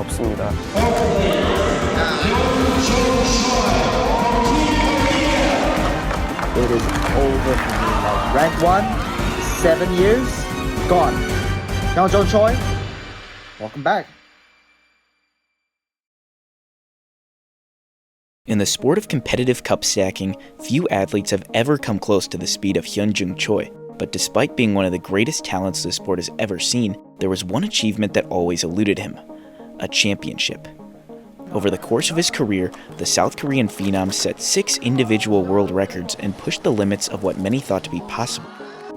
없습니다. It is over for me. Like rank 1, 7 years, gone. Hyeon Jong Choi, welcome back. In the sport of competitive cup stacking, few athletes have ever come close to the speed of Hyeon Jong Choi. But despite being one of the greatest talents the sport has ever seen, there was one achievement that always eluded him: a championship. Over the course of his career, the South Korean phenom set 6 individual world records and pushed the limits of what many thought to be possible.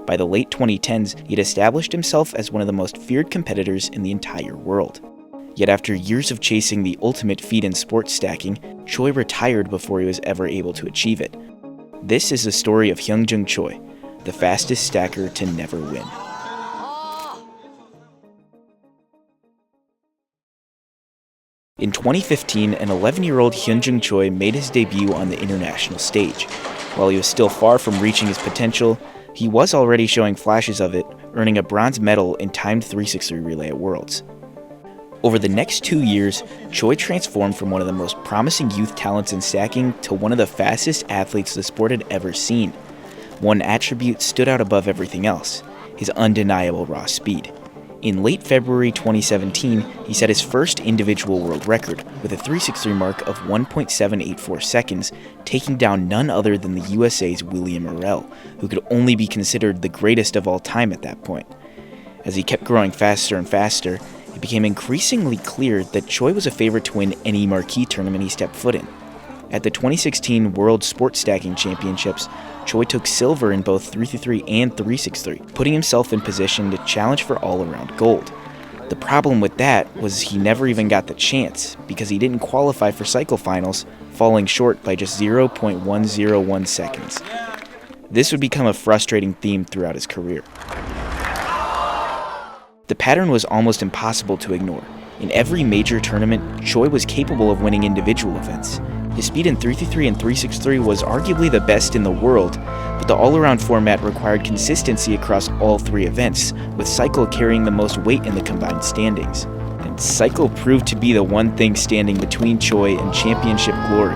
By the late 2010s, he had established himself as one of the most feared competitors in the entire world. Yet after years of chasing the ultimate feat in sports stacking, Choi retired before he was ever able to achieve it. This is the story of Hyeon Jong Choi, the fastest stacker to never win. In 2015, an 11-year-old Hyeon Jong Choi made his debut on the international stage. While he was still far from reaching his potential, he was already showing flashes of it, earning a bronze medal in timed 363 relay at Worlds. Over the next 2 years, Choi transformed from one of the most promising youth talents in stacking to one of the fastest athletes the sport had ever seen. One attribute stood out above everything else: his undeniable raw speed. In late February 2017, he set his first individual world record with a 363 mark of 1.784 seconds, taking down none other than the USA's William Morrell, who could only be considered the greatest of all time at that point. As he kept growing faster and faster, it became increasingly clear that Choi was a favorite to win any marquee tournament he stepped foot in. At the 2016 World Sports Stacking Championships, Choi took silver in both 333 and 363, putting himself in position to challenge for all-around gold. The problem with that was he never even got the chance, because he didn't qualify for cycle finals, falling short by just 0.101 seconds. This would become a frustrating theme throughout his career. The pattern was almost impossible to ignore. In every major tournament, Choi was capable of winning individual events. His speed in 333 and 363 was arguably the best in the world, but the all-around format required consistency across all 3 events, with cycle carrying the most weight in the combined standings. And cycle proved to be the one thing standing between Choi and championship glory.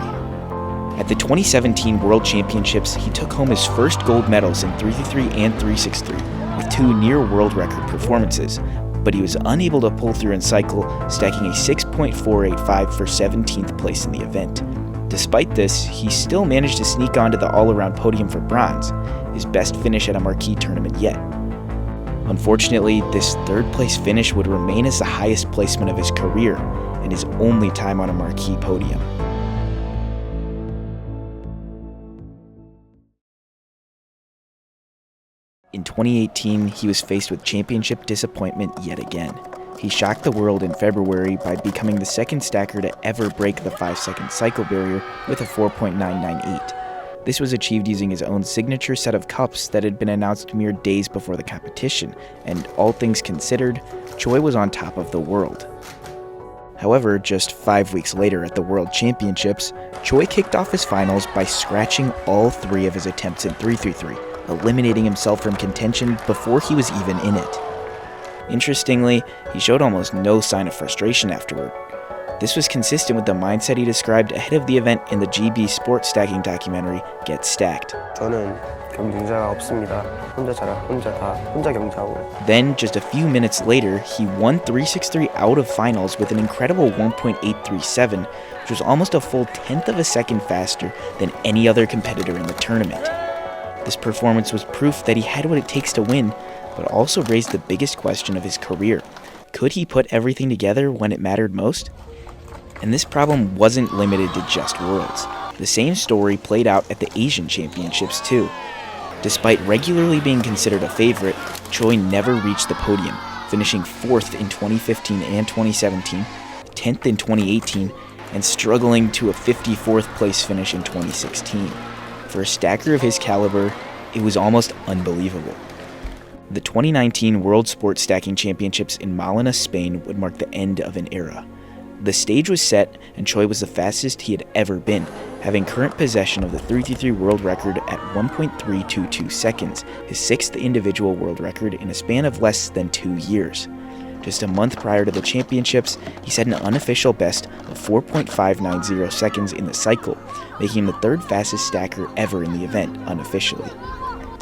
At the 2017 World Championships, he took home his first gold medals in 333 and 363, with 2 near-world record performances, but he was unable to pull through in cycle, stacking a 6.485 for 17th place in the event. Despite this, he still managed to sneak onto the all-around podium for bronze, his best finish at a marquee tournament yet. Unfortunately, this 3rd place finish would remain as the highest placement of his career, and his only time on a marquee podium. In 2018, he was faced with championship disappointment yet again. He shocked the world in February by becoming the 2nd stacker to ever break the 5-second cycle barrier with a 4.998. This was achieved using his own signature set of cups that had been announced mere days before the competition, and all things considered, Choi was on top of the world. However, just 5 weeks later at the World Championships, Choi kicked off his finals by scratching all 3 of his attempts in 333, eliminating himself from contention before he was even in it. Interestingly, he showed almost no sign of frustration afterward. This was consistent with the mindset he described ahead of the event in the GB sports stacking documentary, Get Stacked. 저는 경쟁자가 없습니다. 혼자 경쟁하고. Then, just a few minutes later, he won 363 out of finals with an incredible 1.837, which was almost a full 1/10 of a second faster than any other competitor in the tournament. This performance was proof that he had what it takes to win, but also raised the biggest question of his career. Could he put everything together when it mattered most? And this problem wasn't limited to just Worlds. The same story played out at the Asian Championships too. Despite regularly being considered a favorite, Choi never reached the podium, finishing 4th in 2015 and 2017, 10th in 2018, and struggling to a 54th place finish in 2016. For a stacker of his caliber, it was almost unbelievable. The 2019 World Sports Stacking Championships in Malina, Spain would mark the end of an era. The stage was set, and Choi was the fastest he had ever been, having current possession of the 333 world record at 1.322 seconds, his 6th individual world record in a span of less than 2 years. Just a month prior to the championships, he set an unofficial best of 4.590 seconds in the cycle, making him the third fastest stacker ever in the event, unofficially.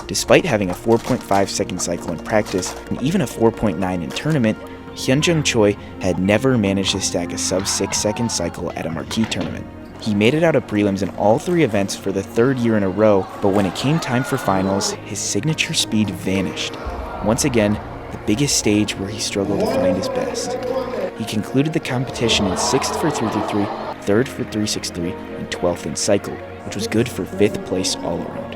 Despite having a 4.5-second cycle in practice, and even a 4.9 in tournament, Hyeon Jong Choi had never managed to stack a sub-6-second cycle at a marquee tournament. He made it out of prelims in all three events for the third year in a row, but when it came time for finals, his signature speed vanished. Once again, the biggest stage where he struggled to find his best. He concluded the competition in 6th for 333, 3rd for 363, and 12th in cycle, which was good for 5th place all around.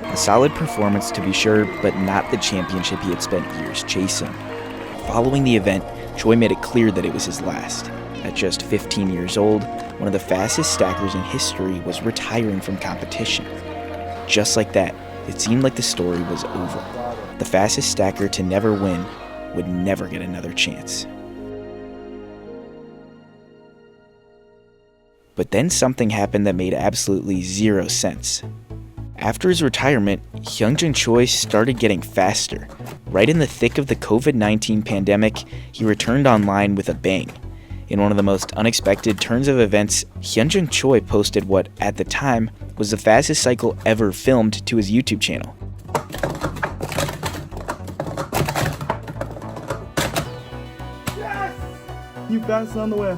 A solid performance to be sure, but not the championship he had spent years chasing. Following the event, Choi made it clear that it was his last. At just 15 years old, one of the fastest stackers in history was retiring from competition. Just like that, it seemed like the story was over. The fastest stacker to never win would never get another chance. But then something happened that made absolutely zero sense. After his retirement, Hyeon Jong Choi started getting faster. Right in the thick of the COVID-19 pandemic, he returned online with a bang. In one of the most unexpected turns of events, Hyeon Jong Choi posted what, at the time, was the fastest cycle ever filmed to his YouTube channel. Yes! You fast on the way.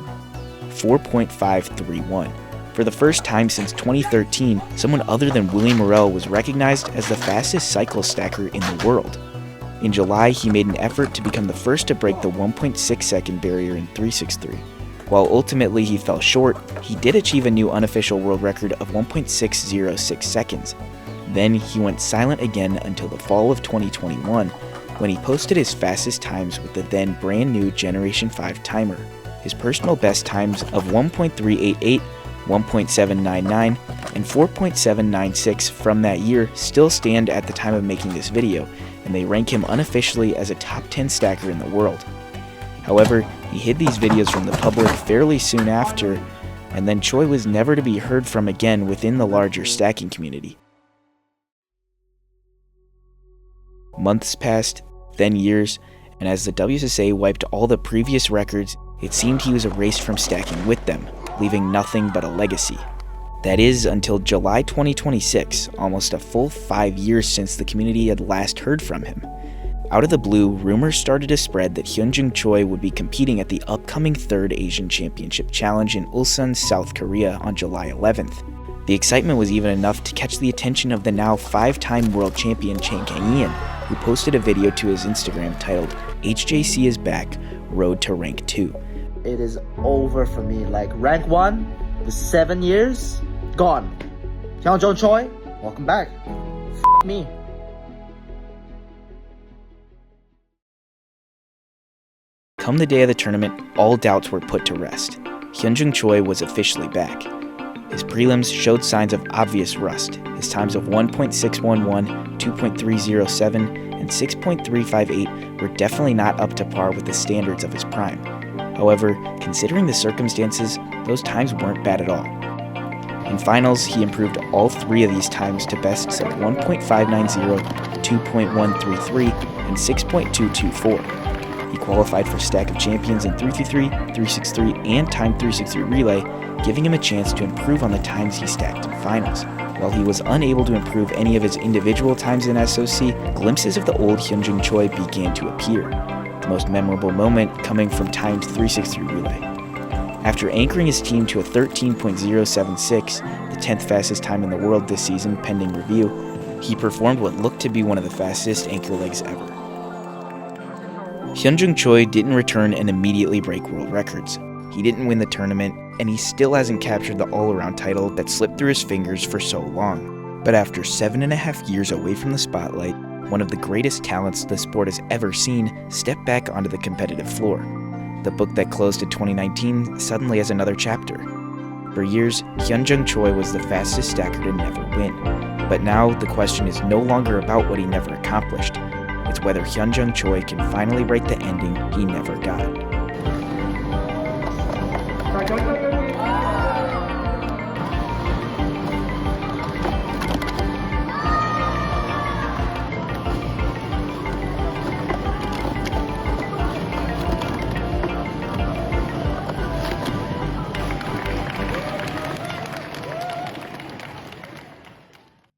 4.531. For the first time since 2013, someone other than Willie Morel was recognized as the fastest cycle stacker in the world. In July, he made an effort to become the first to break the 1.6-second barrier in 363. While ultimately he fell short, he did achieve a new unofficial world record of 1.606 seconds. Then he went silent again until the fall of 2021, when he posted his fastest times with the then brand new Generation 5 timer. His personal best times of 1.388, 1.799, and 4.796 from that year still stand at the time of making this video, and they rank him unofficially as a top 10 stacker in the world. However, he hid these videos from the public fairly soon after, and then Choi was never to be heard from again within the larger stacking community. Months passed, then years, and as the WSSA wiped all the previous records, it seemed he was erased from stacking with them, leaving nothing but a legacy. That is, until July 2026, almost a full 5 years since the community had last heard from him. Out of the blue, rumors started to spread that Hyeon Jong Choi would be competing at the upcoming 3rd Asian Championship Challenge in Ulsan, South Korea on July 11th. The excitement was even enough to catch the attention of the now 5-time world champion Chang Kang-ian, who posted a video to his Instagram titled, "HJC is back, road to rank 2. It is over for me. Like rank 1 with 7 years, gone. Hyeon Jong Choi, welcome back. F me. Come the day of the tournament, all doubts were put to rest. Hyeon Jong Choi was officially back. His prelims showed signs of obvious rust. His times of 1.611, 2.307, and 6.358 were definitely not up to par with the standards of his prime. However, considering the circumstances, those times weren't bad at all. In finals, he improved all 3 of these times to bests of 1.590, 2.133, and 6.224. He qualified for Stack of Champions in 333, 363, and Time 363 Relay, giving him a chance to improve on the times he stacked in finals. While he was unable to improve any of his individual times in SOC, glimpses of the old Hyeon Jong Choi began to appear. The most memorable moment coming from timed 363 Relay. After anchoring his team to a 13.076, the 10th fastest time in the world this season pending review, he performed what looked to be one of the fastest anchor legs ever. Hyeon Jong Choi didn't return and immediately break world records. He didn't win the tournament, and he still hasn't captured the all-around title that slipped through his fingers for so long. But after 7.5 years away from the spotlight, one of the greatest talents the sport has ever seen stepped back onto the competitive floor. The book that closed in 2019 suddenly has another chapter. For years, Hyeon Jong Choi was the fastest stacker to never win. But now, the question is no longer about what he never accomplished. It's whether Hyeon Jong Choi can finally write the ending he never got.